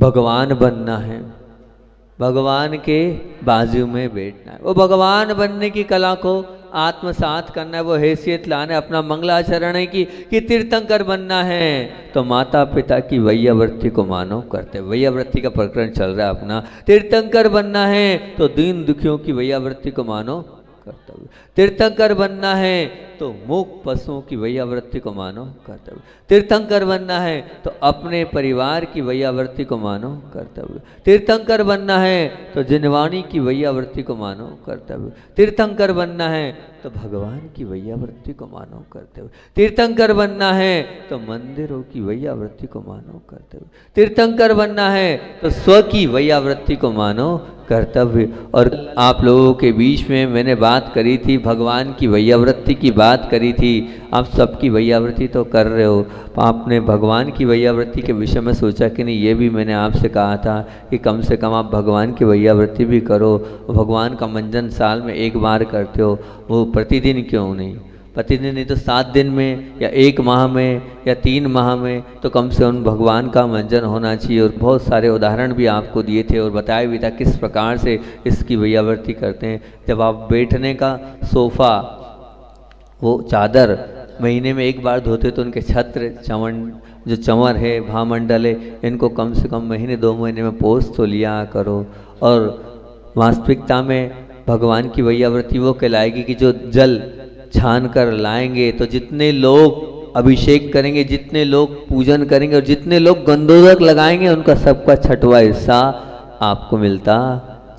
भगवान बनना है, भगवान के बाजू में बैठना है, वो भगवान बनने की कला को आत्मसात करना है, वो हैसियत लाना है, अपना मंगलाचरण है कि तीर्थंकर बनना है। तो माता पिता की वैयावृत्ति को मानव करते हैं। वैयावृत्ति का प्रकरण चल रहा है अपना। तीर्थंकर बनना है तो दीन दुखियों की वैयावृत्ति को मानो कर्तव्य। तीर्थंकर बनना है तो मूक पशुओं की वैयावृत्ति को मानो कर्तव्य। तीर्थंकर बनना है तो अपने परिवार की वैयावृत्ति को मानो कर्तव्य। तीर्थंकर बनना है तो जिनवाणी की वैयावृत्ति को मानो कर्तव्य। तीर्थंकर बनना है तो भगवान की वैयावृत्ति को मानो कर्तव्य। तीर्थंकर बनना है तो मंदिरों की वैयावृत्ति को मानो कर्तव्य। तीर्थंकर बनना है तो स्व की वैयावृत्ति को मानो कर्तव्य। और आप लोगों के बीच में मैंने बात करी थी, भगवान की वैयावृत्ति की बात करी थी। आप सबकी वैयावृत्ति तो कर रहे हो, आपने भगवान की वैयावृत्ति के विषय में सोचा कि नहीं? ये भी मैंने आपसे कहा था कि कम से कम आप भगवान की वैयावृत्ति भी करो। भगवान का मंजन साल में एक बार करते हो, वो प्रतिदिन क्यों नहीं? प्रतिदिन नहीं तो 7 दिन में या 1 माह में या 3 माह में तो कम से कम भगवान का मंजन होना चाहिए। और बहुत सारे उदाहरण भी आपको दिए थे और बताया भी था किस प्रकार से इसकी वैयावृत्ति करते हैं। जब आप बैठने का सोफ़ा, वो चादर महीने में 1 बार धोते तो उनके छत्र जो चंवर है, भामंडल है, इनको कम से कम महीने 2 महीने में पोंछ तो लिया करो। और वास्तविकता में भगवान की वैयावृत्ति वो कहलाएगी कि जो जल छान कर लाएंगे तो जितने लोग अभिषेक करेंगे, जितने लोग पूजन करेंगे और जितने लोग गंधोदक लगाएंगे, उनका सबका 6वां हिस्सा आपको मिलता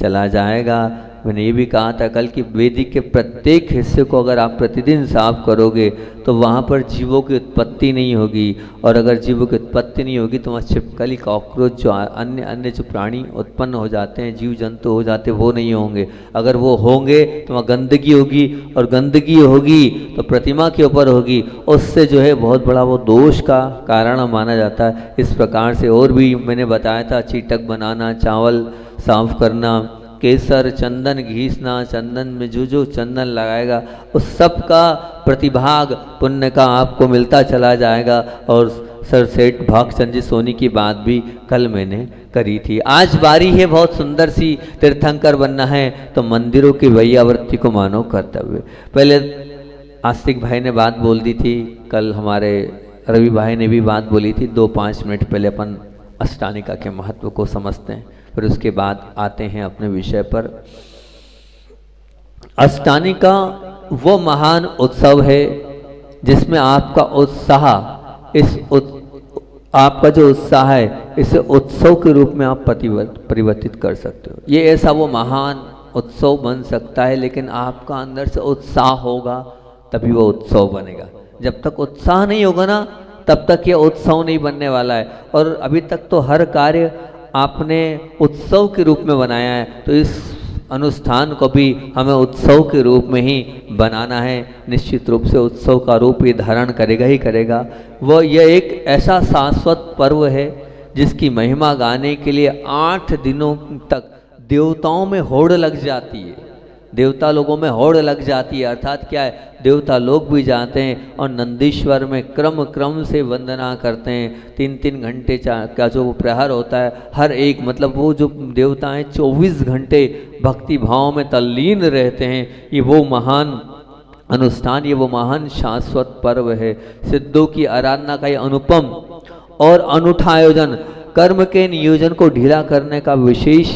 चला जाएगा। मैंने ये भी कहा था कल कि वेदी के प्रत्येक हिस्से को अगर आप प्रतिदिन साफ करोगे तो वहाँ पर जीवों की उत्पत्ति नहीं होगी। और अगर जीवों की उत्पत्ति नहीं होगी तो वहाँ छिपकली, कॉकरोच, जो अन्य जो प्राणी उत्पन्न हो जाते हैं, जीव जंतु हो जाते हैं, वो नहीं होंगे। अगर वो होंगे तो वहाँ गंदगी होगी, और गंदगी होगी तो प्रतिमा के ऊपर होगी, उससे जो है बहुत बड़ा वो दोष का कारण माना जाता है। इस प्रकार से और भी मैंने बताया था, चीटक बनाना, चावल साफ करना, केसर, चंदन घीसना, चंदन में जो चंदन लगाएगा उस सब का प्रतिभाग पुण्य का आपको मिलता चला जाएगा। और सर सेठ भागचंद जी सोनी की बात भी कल मैंने करी थी। आज बारी है बहुत सुंदर सी, तीर्थंकर बनना है तो मंदिरों की वैयावृत्ति को मानो कर्तव्य। पहले आस्तिक भाई ने बात बोल दी थी, कल हमारे रवि भाई ने भी बात बोली थी। 2-5 मिनट पहले अपन अष्टानिका के महत्व को समझते हैं, फिर उसके बाद आते हैं अपने विषय पर। अष्टानिका वो महान उत्सव है जिसमें आपका उत्साह, आपका जो उत्साह है इसे उत्सव के रूप में आप परिवर्तित कर सकते हो। ये ऐसा वो महान उत्सव बन सकता है, लेकिन आपका अंदर से उत्साह होगा तभी वो उत्सव बनेगा। जब तक उत्साह नहीं होगा ना, तब तक ये उत्सव नहीं बनने वाला है। और अभी तक तो हर कार्य आपने उत्सव के रूप में बनाया है, तो इस अनुष्ठान को भी हमें उत्सव के रूप में ही बनाना है। निश्चित रूप से उत्सव का रूप ये धारण करेगा ही करेगा। वो यह एक ऐसा शाश्वत पर्व है जिसकी महिमा गाने के लिए 8 दिनों तक देवताओं में होड़ लग जाती है। देवता लोगों में होड़ लग जाती है, अर्थात क्या है, देवता लोग भी जाते हैं और नंदीश्वर में क्रम से वंदना करते हैं। 3-3 घंटे का जो प्रहर होता है, हर एक मतलब वो जो देवता हैं 24 घंटे भक्ति भाव में तल्लीन रहते हैं। ये वो महान अनुष्ठान, ये वो महान शाश्वत पर्व है। सिद्धों की आराधना का ये अनुपम और अनूठा आयोजन, कर्म के नियोजन को ढीला करने का विशेष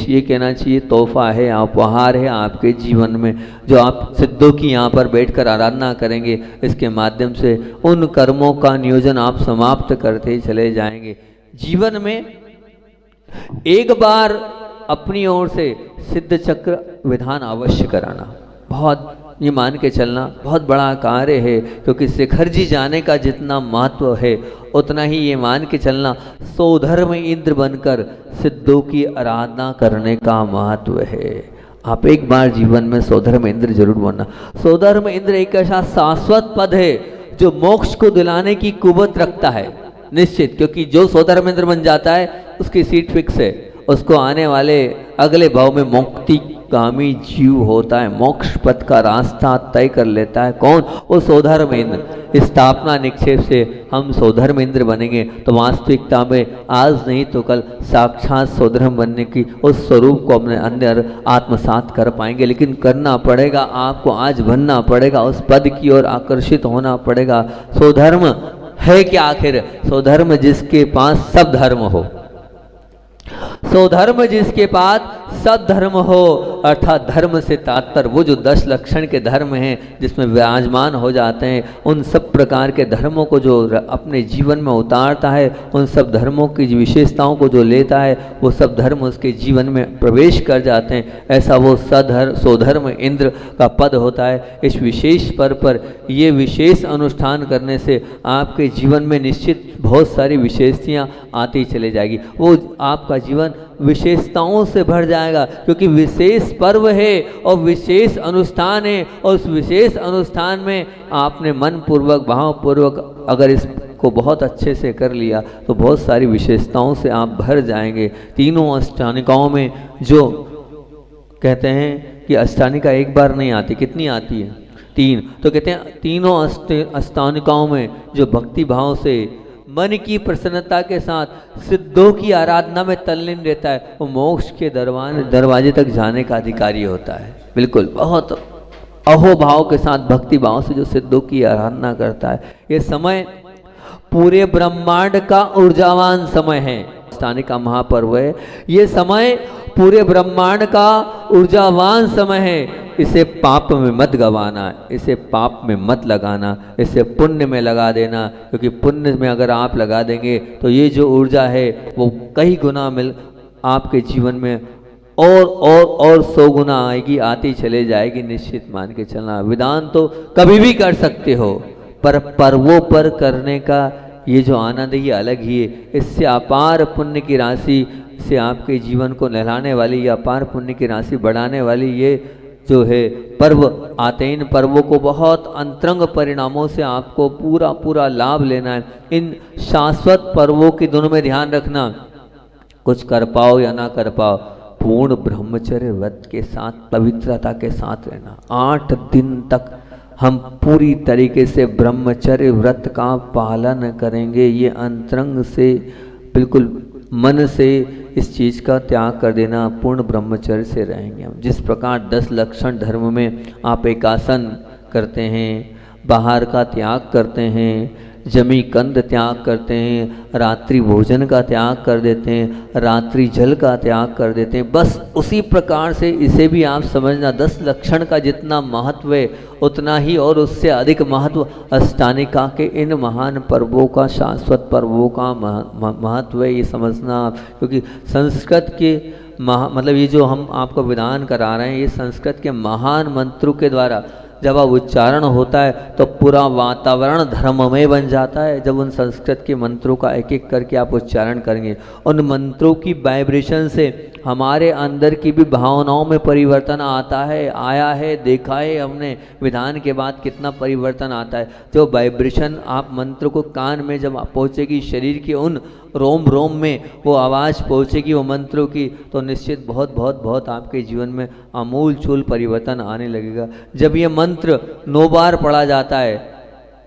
ये कहना चाहिए तोहफा है, उपहार है आपके जीवन में, जो आप सिद्धों की यहाँ पर बैठकर आराधना करेंगे। इसके माध्यम से उन कर्मों का नियोजन आप समाप्त करते चले जाएंगे। जीवन में एक बार अपनी ओर से सिद्ध चक्र विधान अवश्य कराना, बहुत ये मान के चलना बहुत बड़ा कार्य है, क्योंकि शिखर जी जाने का जितना महत्व है उतना ही ये मान के चलना स्वधर्म इंद्र बनकर सिद्धों की आराधना करने का महत्व है। आप एक बार जीवन में स्वधर्म इंद्र जरूर बनना। स्वधर्म इंद्र एक ऐसा शाश्वत पद है जो मोक्ष को दिलाने की कुवत रखता है निश्चित, क्योंकि जो स्वधर्म इंद्र बन जाता है उसकी सीट फिक्स है, उसको आने वाले अगले भाव में मुक्ति गामी जीव होता है, मोक्ष पथ का रास्ता तय कर लेता है। कौन? वो स्वधर्म इंद्र। स्थापना निक्षेप से हम स्वधर्म इंद्र बनेंगे तो वास्तविकता में आज नहीं तो कल साक्षात स्वधर्म बनने की उस स्वरूप को अपने अंदर आत्मसात कर पाएंगे। लेकिन करना पड़ेगा, आपको आज बनना पड़ेगा, उस पद की ओर आकर्षित होना पड़ेगा। स्वधर्म है क्या आखिर? स्वधर्म जिसके पास सब धर्म हो, स्वधर्म जिसके पास सब धर्म हो, अर्थात धर्म से तात्पर्य वो जो 10 लक्षण के धर्म हैं जिसमें विराजमान हो जाते हैं, उन सब प्रकार के धर्मों को जो अपने जीवन में उतारता है, उन सब धर्मों की विशेषताओं को जो लेता है, वो सब धर्म उसके जीवन में प्रवेश कर जाते हैं। ऐसा वो स्वधर्म इंद्र का पद होता है। इस विशेष पद पर ये विशेष अनुष्ठान करने से आपके जीवन में निश्चित बहुत सारी विशेषताएँ आती चली जाएगी। वो आपका जीवन विशेषताओं से भर जाएगा, क्योंकि विशेष पर्व है और विशेष अनुष्ठान है, और उस विशेष अनुष्ठान में आपने मन पूर्वक भावपूर्वक अगर इसको बहुत अच्छे से कर लिया तो बहुत सारी विशेषताओं से आप भर जाएंगे। तीनों अष्टानिकाओं में जो कहते हैं कि अष्टानिका एक बार नहीं आती, कितनी आती है? 3। तो कहते हैं तीनों अष्टानिकाओं में जो भक्ति भाव से मन की प्रसन्नता के साथ सिद्धों की आराधना में तल्लीन रहता है, वो मोक्ष के दरवाजे तक जाने का अधिकारी होता है। बिल्कुल बहुत अहोभाव के साथ भक्ति भाव से जो सिद्धों की आराधना करता है, ये समय पूरे ब्रह्मांड का ऊर्जावान समय है। स्थानिक का महापर्व है, ये समय पूरे ब्रह्मांड का ऊर्जावान समय है। इसे पाप में मत गवाना, इसे पाप में मत लगाना, इसे पुण्य में लगा देना, क्योंकि पुण्य में अगर आप लगा देंगे तो ये जो ऊर्जा है वो कई गुना मिल आपके जीवन में और 100 गुना आएगी, आती चले जाएगी। निश्चित मान के चलना, विधान तो कभी भी कर सकते हो, पर पर्वों पर करने का ये जो आनंद है ये अलग ही है। इससे अपार पुण्य की राशि से आपके जीवन को नहलाने वाली या अपार पुण्य की राशि बढ़ाने वाली ये जो है पर्व आते हैं। इन पर्वों को बहुत अंतरंग परिणामों से आपको पूरा लाभ लेना है। इन शाश्वत पर्वों की दोनों में ध्यान रखना, कुछ कर पाओ या ना कर पाओ, पूर्ण ब्रह्मचर्य व्रत के साथ पवित्रता के साथ रहना। 8 दिन तक हम पूरी तरीके से ब्रह्मचर्य व्रत का पालन करेंगे। ये अंतरंग से बिल्कुल मन से इस चीज़ का त्याग कर देना, पूर्ण ब्रह्मचर्य से रहेंगे हम। जिस प्रकार 10 लक्षण धर्म में आप एक आसन करते हैं, बाहर का त्याग करते हैं, जमी कंद त्याग करते हैं, रात्रि भोजन का त्याग कर देते हैं, रात्रि जल का त्याग कर देते हैं, बस उसी प्रकार से इसे भी आप समझना। 10 लक्षण का जितना महत्व है उतना ही और उससे अधिक महत्व अष्टानिका के इन महान पर्वों का, शाश्वत पर्वों का महत्व है, ये समझना। क्योंकि संस्कृत के मतलब ये जो हम आपको विधान करा रहे हैं, ये संस्कृत के महान मंत्रों के द्वारा जब अब उच्चारण होता है तो पूरा वातावरण धर्ममय बन जाता है। जब उन संस्कृत के मंत्रों का एक एक करके आप उच्चारण करेंगे, उन मंत्रों की वाइब्रेशन से हमारे अंदर की भी भावनाओं में परिवर्तन आता है, आया है, देखा है हमने। विधान के बाद कितना परिवर्तन आता है। जो वाइब्रेशन आप मंत्र को कान में जब पहुँचेगी, शरीर के उन रोम रोम में वो आवाज़ पहुँचेगी वो मंत्रों की, तो निश्चित बहुत आपके जीवन में आमूल चूल परिवर्तन आने लगेगा। जब ये मंत्र 9 बार पढ़ा जाता है,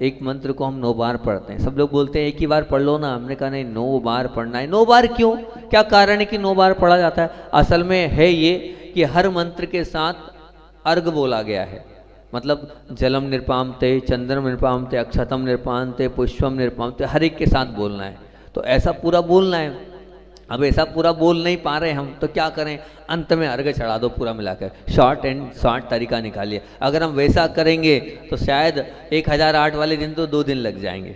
एक मंत्र को हम 9 बार पढ़ते हैं। सब लोग बोलते हैं एक ही बार पढ़ लो ना, हमने कहा नहीं 9 बार पढ़ना है। 9 बार क्यों? क्या कारण है कि 9 बार पढ़ा जाता है? असल में है ये कि हर मंत्र के साथ अर्घ बोला गया है। मतलब जलम निरपामते, चंद्रम निरपामते, अक्षतम निरपामते, पुष्पम निरपामते, हर एक के साथ बोलना है। तो ऐसा पूरा बोलना है। अब ऐसा पूरा बोल नहीं पा रहे हम तो क्या करें, अंत में अर्घ चढ़ा दो पूरा मिलाकर, शॉर्ट एंड शॉर्ट तरीका निकालिए। अगर हम वैसा करेंगे तो शायद 1008 वाले दिन तो 2 दिन लग जाएंगे,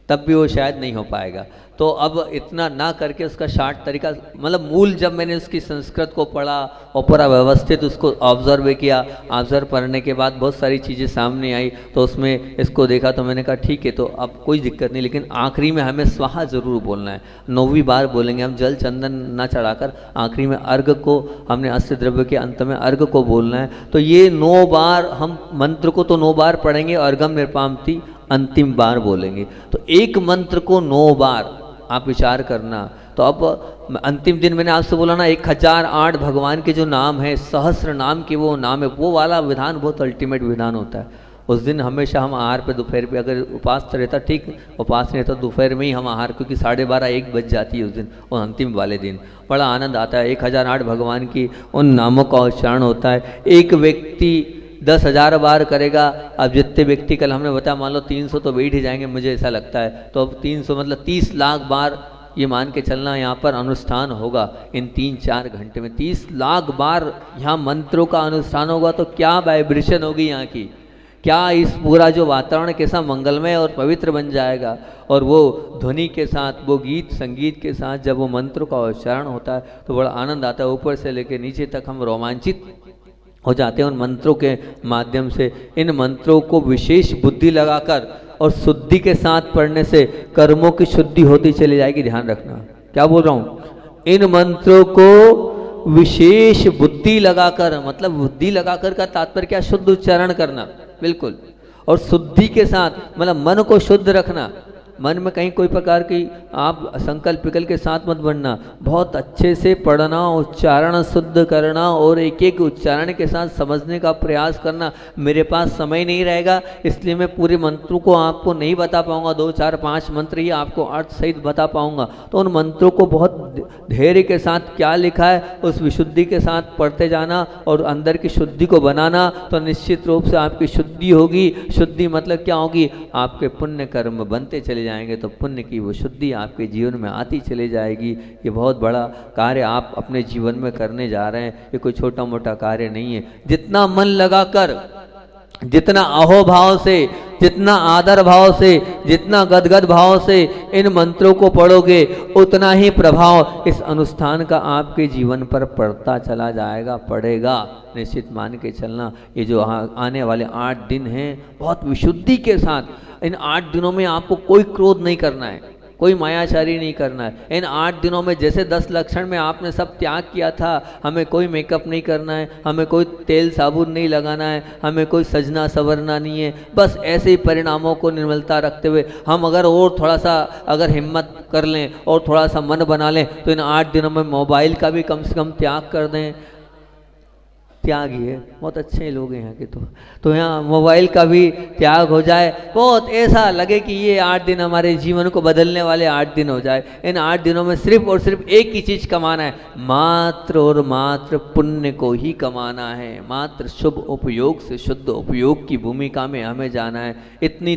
तब भी वो शायद नहीं हो पाएगा। तो अब इतना ना करके उसका शॉर्ट तरीका, मतलब मूल जब मैंने उसकी संस्कृत को पढ़ा और पूरा व्यवस्थित उसको ऑब्जर्व किया, ऑब्जर्व करने के बाद बहुत सारी चीज़ें सामने आई, तो उसमें इसको देखा तो मैंने कहा ठीक है, तो अब कोई दिक्कत नहीं। लेकिन आखिरी में हमें स्वाहा जरूर बोलना है। 9वीं बार बोलेंगे हम, जल चंदन ना चढ़ाकर आखिरी में अर्घ को हमने अष्ट द्रव्य के अंत में अर्घ को बोलना है। तो ये 9 बार हम मंत्र को तो 9 बार पढ़ेंगे, अर्घम निरपामति अंतिम बार बोलेंगे। तो एक मंत्र को 9 बार आप विचार करना, तो अब अंतिम दिन मैंने आपसे बोला ना 1008 भगवान के जो नाम है, सहस्र नाम के वो नाम है, वो वाला विधान बहुत अल्टीमेट विधान होता है। उस दिन हमेशा हम आहार पे दोपहर पे, अगर उपास तो रहता ठीक, उपास नहीं रहता दोपहर में ही हम आहार, क्योंकि 12:30-1 बज जाती है उस दिन, और अंतिम वाले दिन बड़ा आनंद आता है। 1008 भगवान की उन नामों का उच्चारण होता है। एक व्यक्ति 10,000 बार करेगा। अब जितने व्यक्ति कल हमने बताया, मान लो 300 तो बैठ ही जाएंगे मुझे ऐसा लगता है, तो अब 300 मतलब 30 लाख बार ये मान के चलना यहाँ पर अनुष्ठान होगा इन 3-4 घंटे में। 30 लाख बार यहाँ मंत्रों का अनुष्ठान होगा, तो क्या वाइब्रेशन होगी यहाँ की, क्या इस पूरा जो वातावरण कैसा मंगलमय और पवित्र बन जाएगा। और वो ध्वनि के साथ, वो गीत संगीत के साथ जब वो मंत्रों का उच्चारण होता है तो बड़ा आनंद आता है। ऊपर से लेकर नीचे तक हम रोमांचित हो जाते हैं उन मंत्रों के माध्यम से। इन मंत्रों को विशेष बुद्धि लगाकर और शुद्धि के साथ पढ़ने से कर्मों की शुद्धि होती चली जाएगी। ध्यान रखना क्या बोल रहा हूँ, इन मंत्रों को विशेष बुद्धि लगाकर, मतलब बुद्धि लगाकर का तात्पर्य क्या, शुद्ध उच्चारण करना बिल्कुल, और शुद्धि के साथ मतलब मन को शुद्ध रखना। मन में कहीं कोई प्रकार की आप संकल्प विकल्प के साथ मत बनना, बहुत अच्छे से पढ़ना, उच्चारण शुद्ध करना और एक एक उच्चारण के साथ समझने का प्रयास करना। मेरे पास समय नहीं रहेगा इसलिए मैं पूरे मंत्रों को आपको नहीं बता पाऊंगा, 2, 4, 5 मंत्र ही आपको अर्थ सहित बता पाऊंगा। तो उन मंत्रों को बहुत धैर्य के साथ क्या लिखा है उस विशुद्धि के साथ पढ़ते जाना और अंदर की शुद्धि को बनाना, तो निश्चित रूप से आपकी शुद्धि होगी। शुद्धि मतलब क्या होगी, आपके पुण्य कर्म बनते चले जाएंगे, तो पुण्य की वो शुद्धि आपके जीवन में आती चली जाएगी। ये बहुत बड़ा कार्य आप अपने जीवन में करने जा रहे हैं, ये कोई छोटा मोटा कार्य नहीं है। जितना मन लगाकर, जितना अहोभाव से, जितना आदर भाव से, जितना गदगद भाव से इन मंत्रों को पढ़ोगे, उतना ही प्रभाव इस अनुष्ठान का आपके जीवन पर पड़ता चला जाएगा, पड़ेगा। निश्चित मान के चलना, ये जो आने वाले 8 दिन हैं बहुत विशुद्धि के साथ, इन 8 दिनों में आपको कोई क्रोध नहीं करना है, कोई मायाचारी नहीं करना है। इन 8 दिनों में जैसे 10 लक्षण में आपने सब त्याग किया था, हमें कोई मेकअप नहीं करना है, हमें कोई तेल साबुन नहीं लगाना है, हमें कोई सजना संवरना नहीं है। बस ऐसे ही परिणामों को निर्मलता रखते हुए हम अगर और थोड़ा सा अगर हिम्मत कर लें और थोड़ा सा मन बना लें, तो इन 8 दिनों में मोबाइल का भी कम से कम त्याग कर दें। त्यागी है, बहुत अच्छे लोग हैं यहाँ के, तो यहाँ मोबाइल का भी त्याग हो जाए, बहुत ऐसा लगे कि ये 8 दिन हमारे जीवन को बदलने वाले 8 दिन हो जाए। इन 8 दिनों में सिर्फ और सिर्फ एक ही चीज़ कमाना है, मात्र और मात्र पुण्य को ही कमाना है। मात्र शुभ उपयोग से शुद्ध उपयोग की भूमिका में हमें जाना है। इतनी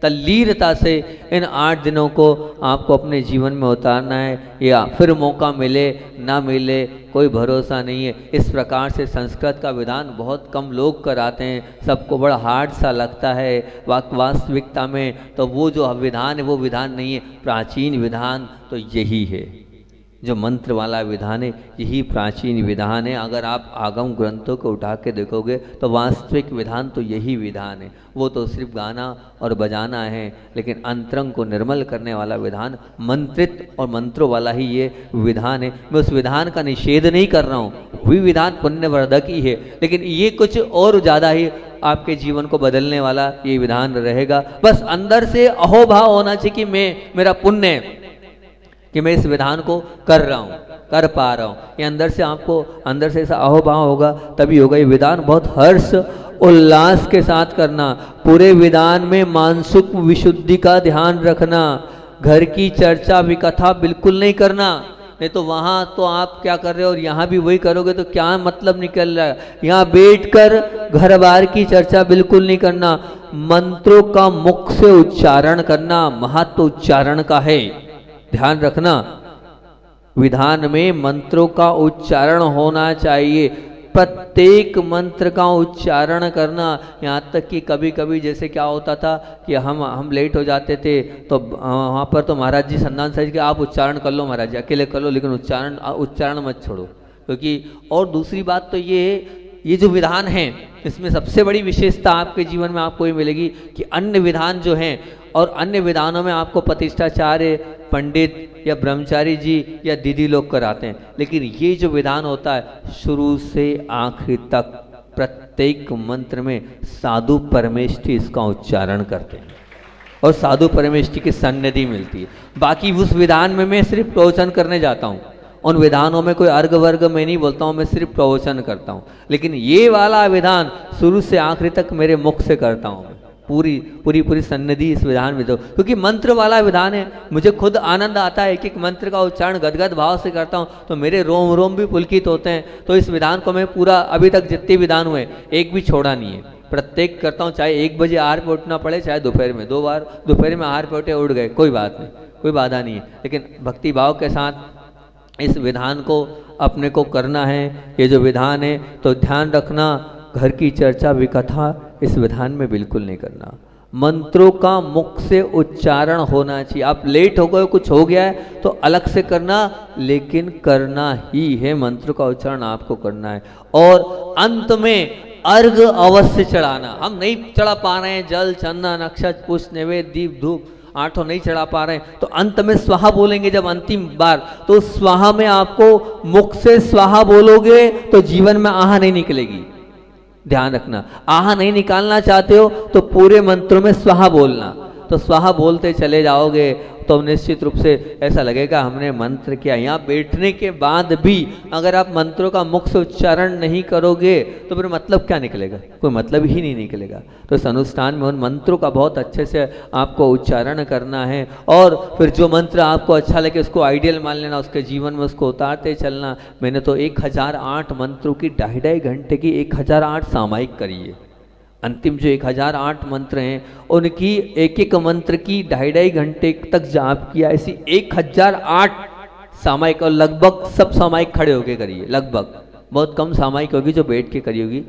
तल्लीनता से इन 8 दिनों को आपको अपने जीवन में उतारना है, या फिर मौका मिले ना मिले कोई भरोसा नहीं है। इस प्रकार से संस्कृत का विधान बहुत कम लोग कराते हैं, सबको बड़ा हार्ड सा लगता है। वास्तविकता में तो वो जो विधान है वो विधान नहीं है, प्राचीन विधान तो यही है, जो मंत्र वाला विधान है यही प्राचीन विधान है। अगर आप आगम ग्रंथों को उठा के देखोगे तो वास्तविक विधान तो यही विधान है। वो तो सिर्फ गाना और बजाना है, लेकिन अंतरंग को निर्मल करने वाला विधान मंत्रित और मंत्रों वाला ही ये विधान है। मैं उस विधान का निषेध नहीं कर रहा हूँ, वही विधान पुण्यवर्धक ही है, लेकिन ये कुछ और ज़्यादा ही आपके जीवन को बदलने वाला ये विधान रहेगा। बस अंदर से अहोभाव होना चाहिए कि मेरा पुण्य है कि मैं इस विधान को कर रहा हूँ, कर पा रहा हूँ। ये अंदर से आपको अंदर से ऐसा अहोभाव होगा तभी होगा। ये विधान बहुत हर्ष उल्लास के साथ करना, पूरे विधान में मानसिक विशुद्धि का ध्यान रखना। घर की चर्चा विकथा बिल्कुल नहीं करना, नहीं तो वहाँ तो आप क्या कर रहे हो और यहाँ भी वही करोगे तो क्या मतलब निकल रहा है। यहाँ बैठकर घर बार की चर्चा बिल्कुल नहीं करना। मंत्रों का मुख से उच्चारण करना महत्व उच्चारण का है, ध्यान रखना। विधान में मंत्रों का उच्चारण होना चाहिए, प्रत्येक मंत्र का उच्चारण करना। यहाँ तक कि कभी कभी जैसे क्या होता था कि हम लेट हो जाते थे, तो वहाँ पर तो महाराज जी संदान साहिब कि आप उच्चारण कर लो महाराज जी, अकेले कर लो, लेकिन उच्चारण मत छोड़ो। क्योंकि और दूसरी बात तो ये जो विधान है इसमें सबसे बड़ी विशेषता आपके जीवन में आपको ये मिलेगी कि अन्य विधान जो हैं और अन्य विधानों में आपको प्रतिष्ठाचार्य पंडित या ब्रह्मचारी जी या दीदी लोग कराते हैं, लेकिन ये जो विधान होता है शुरू से आखिर तक प्रत्येक मंत्र में साधु परमेष्ठी इसका उच्चारण करते हैं। और साधु परमेष्ठी की सन्निधि मिलती है। बाकी उस विधान में मैं सिर्फ प्रवचन करने जाता हूँ, उन विधानों में कोई अर्घ वर्ग में नहीं बोलता हूँ, मैं सिर्फ प्रवचन करता हूँ। लेकिन ये वाला विधान शुरू से आखिरी तक मेरे मुख से करता हूँ, पूरी पूरी पूरी सन्निधि इस विधान में दो, क्योंकि मंत्र वाला विधान है। मुझे खुद आनंद आता है, एक एक मंत्र का उच्चारण गदगद भाव से करता हूँ तो मेरे रोम रोम भी पुलकित होते हैं। तो इस विधान को मैं पूरा, अभी तक जितने विधान हुए एक भी छोड़ा नहीं है, प्रत्येक करता हूँ। चाहे 1 बजे आहार पे उठना पड़े, चाहे दोपहर में, 2 बार दोपहर में आहार पे उठे, उठ गए, कोई बात नहीं, कोई बाधा नहीं है। लेकिन भक्ति भाव के साथ इस विधान को अपने को करना है। ये जो विधान है तो ध्यान रखना, घर की चर्चा विकथा इस विधान में बिल्कुल नहीं करना। मंत्रों का मुख से उच्चारण होना चाहिए। आप लेट हो गए, कुछ हो गया है तो अलग से करना, लेकिन करना ही है, मंत्र का उच्चारण आपको करना है। और अंत में अर्घ अवश्य चढ़ाना। हम नहीं चढ़ा पा रहे हैं, जल चंदन अक्षत पुष्प नैवेद्य दीप धूप 8 नहीं चढ़ा पा रहे हैं, तो अंत में स्वाहा बोलेंगे जब अंतिम बार, तो स्वाहा में आपको मुख से स्वाहा बोलोगे तो जीवन में आहा नहीं निकलेगी। ध्यान रखना, आहा नहीं निकालना चाहते हो तो पूरे मंत्रों में स्वाहा बोलना। तो स्वाहा बोलते चले जाओगे तो निश्चित रूप से ऐसा लगेगा हमने मंत्र किया। यहाँ बैठने के बाद भी अगर आप मंत्रों का मुख से उच्चारण नहीं करोगे तो फिर मतलब क्या निकलेगा, कोई मतलब ही नहीं निकलेगा। तो इस अनुष्ठान में उन मंत्रों का बहुत अच्छे से आपको उच्चारण करना है, और फिर जो मंत्र आपको अच्छा लगे उसको आइडियल मान लेना, उसके जीवन में उसको उतारते चलना। मैंने तो 1008 मंत्रों की 2.5 घंटे की 1008 सामायिक करी है। अंतिम जो 1008 मंत्र हैं उनकी एक एक मंत्र की 2.5 घंटे तक जाप किया। ऐसी 1008 सामायिक, और लगभग सब सामायिक खड़े होके करिए, लगभग, बहुत कम सामायिक होगी जो बैठ के करी होगी,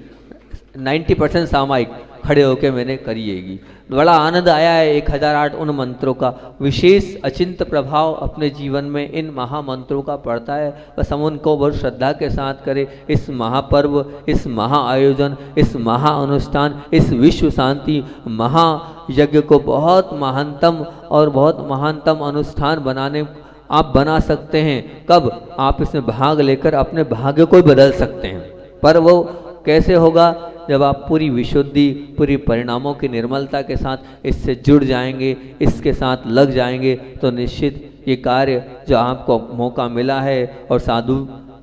90% सामायिक खड़े होके मैंने करिएगी। बड़ा आनंद आया है 1008 उन मंत्रों का। विशेष अचिंत प्रभाव अपने जीवन में इन महामंत्रों का पड़ता है। बस हम उनको बहुत श्रद्धा के साथ करें। इस महापर्व, इस महा आयोजन, इस महा अनुष्ठान, इस विश्व शांति महायज्ञ को बहुत महानतम और बहुत महानतम अनुष्ठान बनाने आप बना सकते हैं। कब आप इसमें भाग लेकर अपने भाग्य को बदल सकते हैं, पर वो कैसे होगा, जब आप पूरी विशुद्धि, पूरी परिणामों की निर्मलता के साथ इससे जुड़ जाएंगे, इसके साथ लग जाएंगे, तो निश्चित ये कार्य जो आपको मौका मिला है, और साधु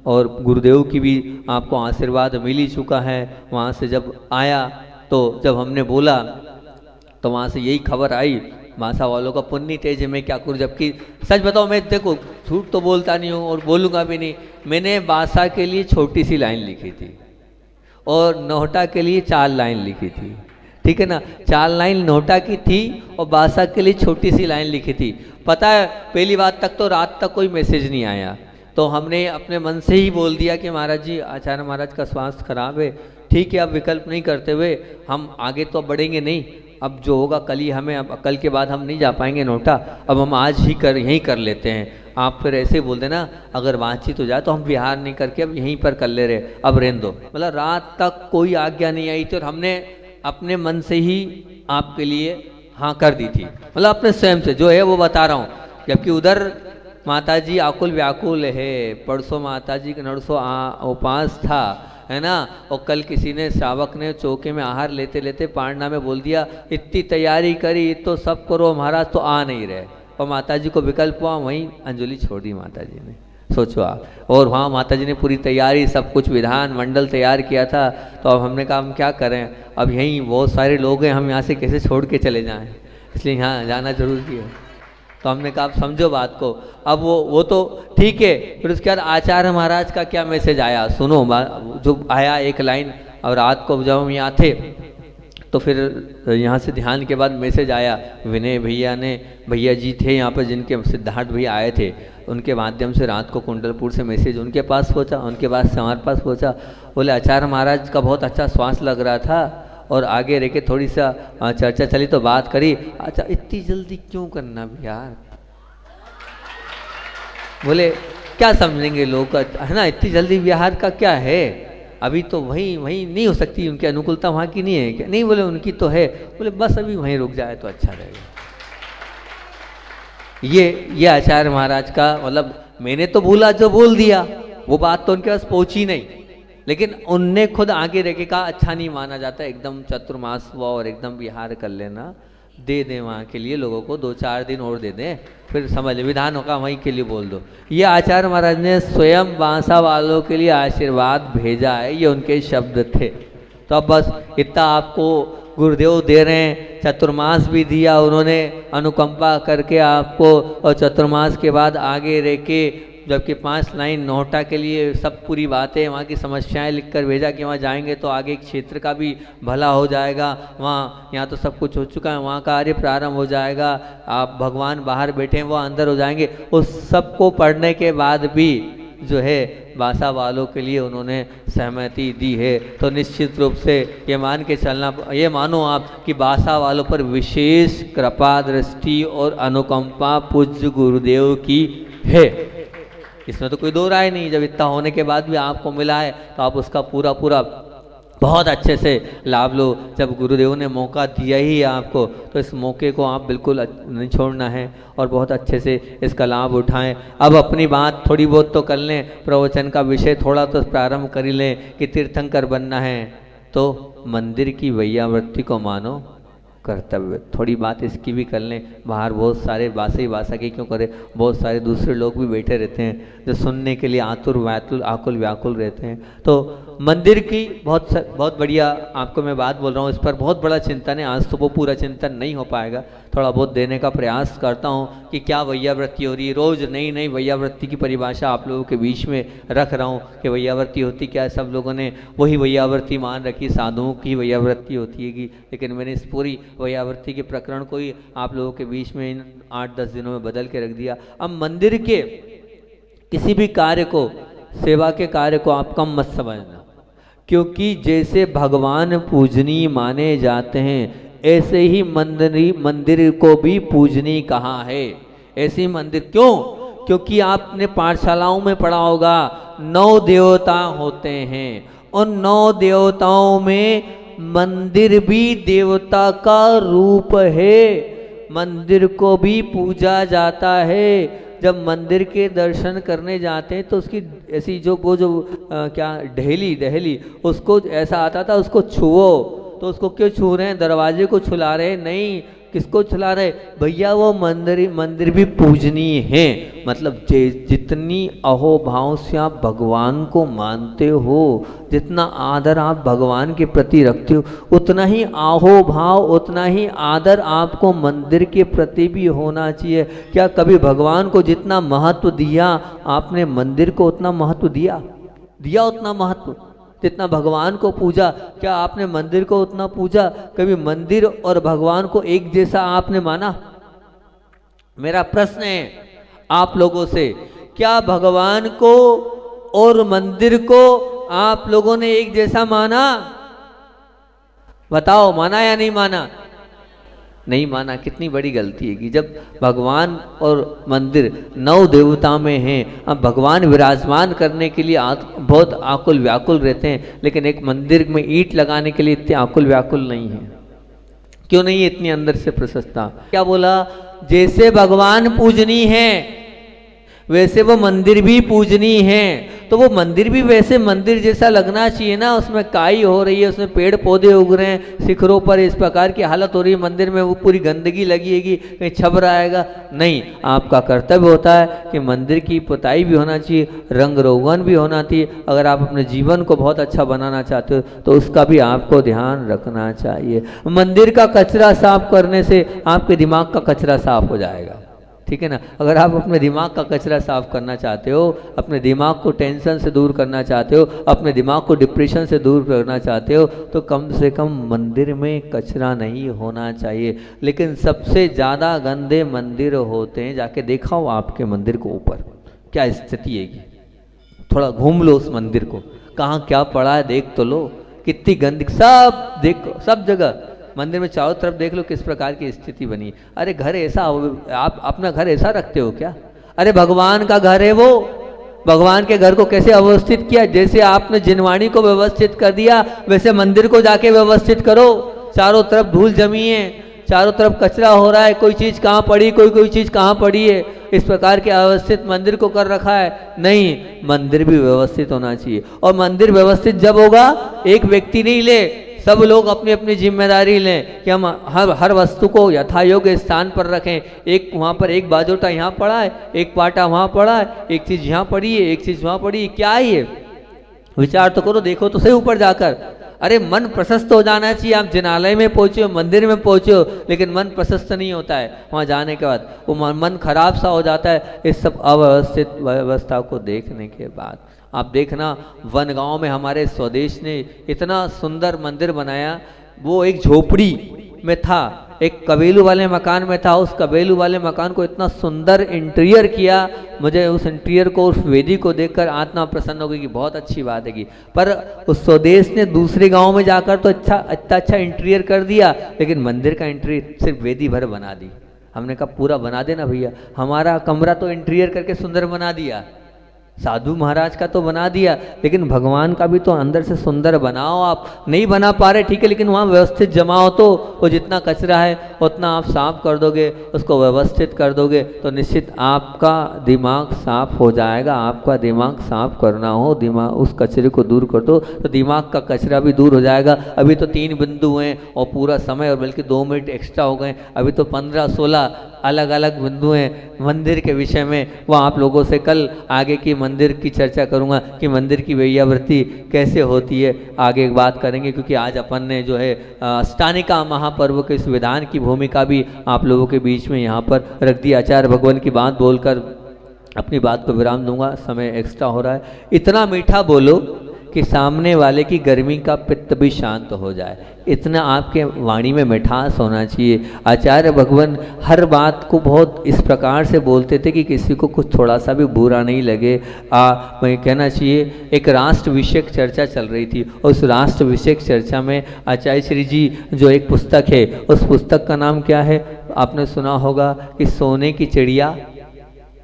और गुरुदेव की भी आपको आशीर्वाद मिल ही चुका है। वहाँ से जब आया तो जब हमने बोला तो वहाँ से यही खबर आई, मासा वालों का पुण्य तेज मैं क्या करूँ। जबकि सच बताओ, मैं देखो झूठ तो बोलता नहीं हूँ और बोलूँगा भी नहीं। मैंने बासा के लिए छोटी सी लाइन लिखी थी और नोहटा के लिए 4 लाइन लिखी थी, ठीक है ना। 4 लाइन नोहटा की थी और बासा के लिए छोटी सी लाइन लिखी थी। पता है, पहली बात तक तो रात तक कोई मैसेज नहीं आया, तो हमने अपने मन से ही बोल दिया कि महाराज जी, आचार्य महाराज का स्वास्थ्य खराब है, ठीक है, अब विकल्प नहीं करते हुए हम आगे तो बढ़ेंगे नहीं, अब जो होगा कल ही हमें, अब कल के बाद हम नहीं जा पाएंगे नोटा, अब हम आज ही यहीं कर लेते हैं। आप फिर ऐसे बोल देना, अगर बातचीत हो जाए तो हम बिहार नहीं करके अब यहीं पर कर ले रहे, अब रहने दो। मतलब रात तक कोई आज्ञा नहीं आई थी और हमने अपने मन से ही आपके लिए हाँ कर दी थी, मतलब अपने स्वयं से जो है वो बता रहा हूँ। जबकि उधर माताजी आकुल व्याकुल है, परसों माताजी का नरसों उपास था, है ना। और कल किसी ने, श्रावक ने चौके में आहार लेते लेते पारना में बोल दिया, इतनी तैयारी करी तो सब करो महाराज, तो आ नहीं रहे। और माताजी को विकल्प हुआ, वहीं अंजलि छोड़ दी माताजी ने, सोचो आप। और वहाँ माताजी ने पूरी तैयारी, सब कुछ विधान मंडल तैयार किया था। तो अब हमने कहा हम क्या करें, अब यहीं बहुत सारे लोग हैं, हम यहाँ से कैसे छोड़ के चले जाएं, इसलिए यहाँ जाना जरूरी है। तो हमने कहा आप समझो बात को। अब वो तो ठीक है, फिर उसके बाद आचार्य महाराज का क्या मैसेज आया सुनो, जो आया एक लाइन। और रात को जब हम यहाँ थे तो फिर यहाँ से ध्यान के बाद मैसेज आया, विनय भैया ने, भैया जी थे यहाँ पर जिनके सिद्धार्थ भैया आए थे, उनके माध्यम से रात को कुंडलपुर से मैसेज उनके पास पहुँचा, उनके बाद से हमारे पास पहुँचा। बोले आचार्य महाराज का बहुत अच्छा श्वास लग रहा था और आगे रह के थोड़ी सा चर्चा चली तो बात करी। अच्छा इतनी जल्दी क्यों करना भी यार, बोले क्या समझेंगे लोग, है ना, इतनी जल्दी बिहार का क्या है, अभी तो वहीं नहीं हो सकती, उनकी अनुकूलता वहाँ की नहीं है क्या। नहीं बोले उनकी तो है, बोले बस अभी वहीं रुक जाए तो अच्छा रहेगा। ये आचार्य महाराज का मतलब, मैंने तो बोला जो बोल दिया, वो बात तो उनके पास पहुंची नहीं, लेकिन उनने खुद आगे रह के कहा अच्छा नहीं माना जाता एकदम चतुर्मास हुआ और एकदम विहार कर लेना। दे दें वहाँ के लिए, लोगों को 2-4 दिन और दे दें, फिर समझ विधान होगा वहीं के लिए बोल दो। ये आचार्य महाराज ने स्वयं बांसा वालों के लिए आशीर्वाद भेजा है, ये उनके शब्द थे। तो अब बस इतना आपको गुरुदेव दे रहे हैं, चतुर्मास भी दिया उन्होंने अनुकंपा करके आपको, और चतुर्मास के बाद आगे रह के जबकि 5 लाइन नोटा के लिए सब पूरी बातें वहाँ की समस्याएं लिखकर भेजा कि वहाँ जाएंगे तो आगे क्षेत्र का भी भला हो जाएगा, वहाँ यहाँ तो सब कुछ हो चुका है, वहाँ का कार्य प्रारंभ हो जाएगा, आप भगवान बाहर बैठे हैं वो अंदर हो जाएंगे। उस सब को पढ़ने के बाद भी जो है बासा वालों के लिए उन्होंने सहमति दी है। तो निश्चित रूप से ये मान के चलना, ये मानो आप कि बासा वालों पर विशेष कृपा दृष्टि और अनुकंपा पूज्य गुरुदेव की है, इसमें तो कोई दो राय नहीं। जब इतना होने के बाद भी आपको मिला है तो आप उसका पूरा पूरा बहुत अच्छे से लाभ लो। जब गुरुदेव ने मौका दिया ही है आपको तो इस मौके को आप बिल्कुल नहीं छोड़ना है और बहुत अच्छे से इसका लाभ उठाएं। अब अपनी बात थोड़ी बहुत तो कर लें, प्रवचन का विषय थोड़ा तो प्रारंभ कर ही लें कि तीर्थंकर बनना है तो मंदिर की वैयावृत्ति को मानो कर्तव्य। थोड़ी बात इसकी भी कर लें, बाहर बहुत सारे बासा की क्यों करें, बहुत सारे दूसरे लोग भी बैठे रहते हैं जो सुनने के लिए आकुल व्याकुल रहते हैं। तो मंदिर की बहुत बढ़िया आपको मैं बात बोल रहा हूँ, इस पर बहुत बड़ा चिंतन है। आज तो वो पूरा चिंतन नहीं हो पाएगा, थोड़ा बहुत देने का प्रयास करता हूँ कि क्या वैयावृत्ति हो रही है। रोज़ नई नई वैयावृत्ति की परिभाषा आप लोगों के बीच में रख रहा हूँ कि वैयावृत्ति होती क्या है। सब लोगों ने वही वैयावृत्ति मान रखी, साधुओं की वैयावृत्ति होती है, लेकिन मैंने इस पूरी वैयावृत्ति के प्रकरण को ही आप लोगों के बीच में इन 8-10 दिनों में बदल के रख दिया। अब मंदिर के किसी भी कार्य को, सेवा के कार्य को आप कम मत समझना, क्योंकि जैसे भगवान पूजनीय माने जाते हैं ऐसे ही मंदिर को भी पूजनीय कहा है। ऐसे ही मंदिर क्यों? क्योंकि आपने पाठशालाओं में पढ़ा होगा 9 देवता होते हैं, उन 9 देवताओं में मंदिर भी देवता का रूप है, मंदिर को भी पूजा जाता है। जब मंदिर के दर्शन करने जाते हैं तो उसकी ऐसी जो क्या ढहेली उसको ऐसा आता था, उसको छुओ तो उसको क्यों छू रहे हैं? दरवाजे को छुला रहे? नहीं, किसको छुला रहे भैया? वो मंदिर भी पूजनीय है। मतलब जितनी अहोभाव से आप भगवान को मानते हो, जितना आदर आप भगवान के प्रति रखते हो, उतना ही अहोभाव, उतना ही आदर आपको मंदिर के प्रति भी होना चाहिए। क्या कभी भगवान को जितना महत्व दिया आपने मंदिर को उतना महत्व दिया उतना महत्व जितना भगवान को पूजा, क्या आपने मंदिर को उतना पूजा? कभी मंदिर और भगवान को एक जैसा आपने माना? मेरा प्रश्न है आप लोगों से, क्या भगवान को और मंदिर को आप लोगों ने एक जैसा माना? बताओ, माना या नहीं माना? नहीं माना। कितनी बड़ी गलती है कि जब भगवान और मंदिर 9 देवता में हैं, अब भगवान विराजमान करने के लिए बहुत आकुल व्याकुल रहते हैं, लेकिन एक मंदिर में ईंट लगाने के लिए इतने आकुल व्याकुल नहीं है। क्यों नहीं है इतनी अंदर से प्रशंसा? क्या बोला? जैसे भगवान पूजनीय है वैसे वो मंदिर भी पूजनीय है। तो वो मंदिर भी वैसे मंदिर जैसा लगना चाहिए ना। उसमें काई हो रही है, उसमें पेड़ पौधे उग रहे हैं, शिखरों पर इस प्रकार की हालत हो रही है मंदिर में, वो पूरी गंदगी लगेगी, कहीं छबरा आएगा नहीं। आपका कर्तव्य होता है कि मंदिर की पुताई भी होना चाहिए, रंग रोगन भी होना चाहिए। अगर आप अपने जीवन को बहुत अच्छा बनाना चाहते हो तो उसका भी आपको ध्यान रखना चाहिए। मंदिर का कचरा साफ करने से आपके दिमाग का कचरा साफ हो जाएगा, ठीक है ना। अगर आप अपने दिमाग का कचरा साफ करना चाहते हो, अपने दिमाग को टेंशन से दूर करना चाहते हो, अपने दिमाग को डिप्रेशन से दूर करना चाहते हो, तो कम से कम मंदिर में कचरा नहीं होना चाहिए। लेकिन सबसे ज़्यादा गंदे मंदिर होते हैं, जाके देखा हो आपके मंदिर को ऊपर क्या स्थिति है। थोड़ा घूम लो उस मंदिर को, कहाँ क्या पड़ा है देख तो लो, कितनी गंदगी, सब देखो, सब जगह मंदिर में चारों तरफ देख लो किस प्रकार की स्थिति बनी। अरे घर ऐसा, आप अपना घर ऐसा रखते हो क्या? अरे भगवान का घर है वो, भगवान के घर को कैसे अवस्थित किया? जैसे आपने जिनवाणी को व्यवस्थित कर दिया वैसे मंदिर को जाके व्यवस्थित करो। चारों तरफ धूल जमी है, चारों तरफ कचरा हो रहा है, कोई चीज़ कहाँ पड़ी, कोई चीज़ कहाँ पड़ी है, इस प्रकार के अवस्थित मंदिर को कर रखा है। नहीं, मंदिर भी व्यवस्थित होना चाहिए। और मंदिर व्यवस्थित जब होगा, एक व्यक्ति नहीं ले, सब लोग अपनी अपनी जिम्मेदारी लें कि हम हर वस्तु को यथायोग्य स्थान पर रखें। एक वहाँ पर एक बाजोटा यहाँ पड़ा है, एक पाटा वहाँ पड़ा है, एक चीज़ यहाँ पड़ी है, एक चीज़ वहाँ पड़ी है, क्या है ये? विचार तो करो, देखो तो सही ऊपर जाकर। अरे मन प्रशस्त हो जाना चाहिए। आप जिनालय में पहुँचे हो, मंदिर में पहुँचे हो, लेकिन मन प्रशस्त नहीं होता है। वहाँ जाने के बाद वो मन खराब सा हो जाता है। इस सब अव्यवस्थित व्यवस्था को देखने के बाद आप देखना, वनगांव में हमारे स्वदेश ने इतना सुंदर मंदिर बनाया। वो एक झोपड़ी में था, एक कबीलू वाले मकान में था। उस कबीलू वाले मकान को इतना सुंदर इंटीरियर किया, मुझे उस इंटीरियर को, उस वेदी को देखकर आत्मा प्रसन्न हो गई कि बहुत अच्छी बात है। कि पर उस स्वदेश ने दूसरे गांव में जाकर तो अच्छा इंटीरियर कर दिया, लेकिन मंदिर का इंटीरियर सिर्फ वेदी भर बना दी। हमने कहा पूरा बना देना भैया, हमारा कमरा तो इंटीरियर करके सुंदर बना दिया, साधु महाराज का तो बना दिया, लेकिन भगवान का भी तो अंदर से सुंदर बनाओ। आप नहीं बना पा रहे, ठीक है, लेकिन वहाँ व्यवस्थित जमाओ तो वो जितना कचरा है उतना आप साफ कर दोगे, उसको व्यवस्थित कर दोगे तो निश्चित आपका दिमाग साफ हो जाएगा। आपका दिमाग साफ करना हो, दिमाग उस कचरे को दूर कर दो तो दिमाग का कचरा भी दूर हो जाएगा। अभी तो 3 बिंदु हैं और पूरा समय, और बल्कि 2 मिनट एक्स्ट्रा हो गए, अभी तो 15-16 अलग अलग बिंदु हैं मंदिर के विषय में। वह आप लोगों से कल आगे की मंदिर की चर्चा करूंगा कि मंदिर की वैयावृत्ति कैसे होती है, आगे बात करेंगे। क्योंकि आज अपन ने जो है अष्टानिका महापर्व के इस विधान की भूमिका भी आप लोगों के बीच में यहाँ पर रख दी। आचार्य भगवान की बात बोलकर अपनी बात को विराम दूंगा, समय एक्स्ट्रा हो रहा है। इतना मीठा बोलो कि सामने वाले की गर्मी का पित्त भी शांत हो जाए, इतना आपके वाणी में मिठास होना चाहिए। आचार्य भगवान हर बात को बहुत इस प्रकार से बोलते थे कि किसी को कुछ थोड़ा सा भी बुरा नहीं लगे। मैं कहना चाहिए, एक राष्ट्र विषयक चर्चा चल रही थी, उस राष्ट्र विषयक चर्चा में आचार्य श्री जी जो एक पुस्तक है, उस पुस्तक का नाम क्या है? आपने सुना होगा कि सोने की चिड़िया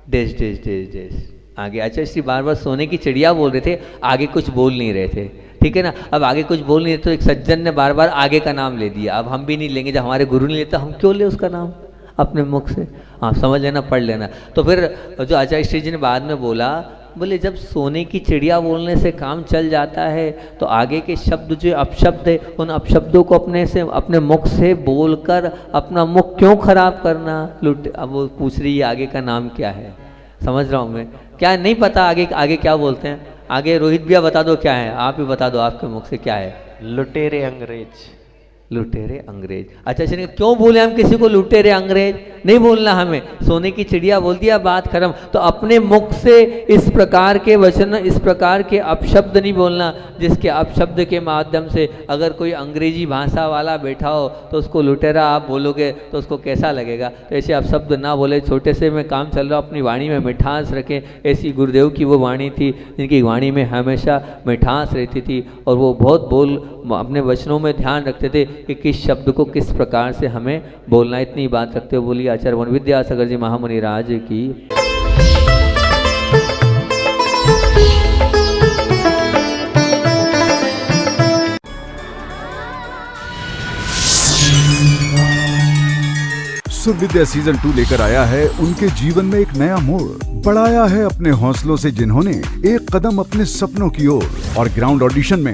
डेस डेस डेस डेस। आगे आचार्य श्री बार बार सोने की चिड़िया बोल रहे थे, आगे कुछ बोल नहीं रहे थे, ठीक है ना। अब आगे कुछ बोल नहीं रहे तो एक सज्जन ने बार बार आगे का नाम ले दिया। अब हम भी नहीं लेंगे, जब हमारे गुरु नहीं लेता हम क्यों ले उसका नाम अपने मुख से? हाँ, समझ लेना, पढ़ लेना। तो फिर जो आचार्य श्री जी ने बाद में बोला, बोले जब सोने की चिड़िया बोलने से काम चल जाता है तो आगे के शब्द जो अपशब्द है, उन अपशब्दों को अपने मुख से बोलकर अपना मुख क्यों खराब करना? लुट। अब वो पूछ रही है आगे का नाम क्या है, समझ रहा हूँ मैं, क्या नहीं पता आगे क्या बोलते हैं। आगे रोहित भैया बता दो क्या है, आप ही बता दो आपके मुख से क्या है। लुटेरे अंग्रेज। लुटेरे अंग्रेज। अच्छा चलिए, क्यों बोले हम किसी को लुटेरे अंग्रेज? नहीं बोलना हमें, सोने की चिड़िया बोल दिया, बात खत्म। तो अपने मुख से इस प्रकार के वचन, इस प्रकार के अपशब्द नहीं बोलना, जिसके अपशब्द के माध्यम से अगर कोई अंग्रेजी भाषा वाला बैठा हो तो उसको लुटेरा आप बोलोगे तो उसको कैसा लगेगा? तो ऐसे अपशब्द ना बोले, छोटे से में काम चल रहा, अपनी वाणी में मिठास रखें। ऐसी गुरुदेव की वो वाणी थी जिनकी वाणी में हमेशा मिठास रहती थी, और वो बहुत अपने वचनों में ध्यान रखते थे कि किस शब्द को किस प्रकार से हमें बोलना। इतनी बात रखते हो बोली आचार्य वन विद्यासागर जी महामुनि राज की। सुरविद्या सीजन 2 लेकर आया है उनके जीवन में एक नया मोड़, बढ़ाया है अपने हौसलों से जिन्होंने एक कदम अपने सपनों की ओर, और ग्राउंड ऑडिशन में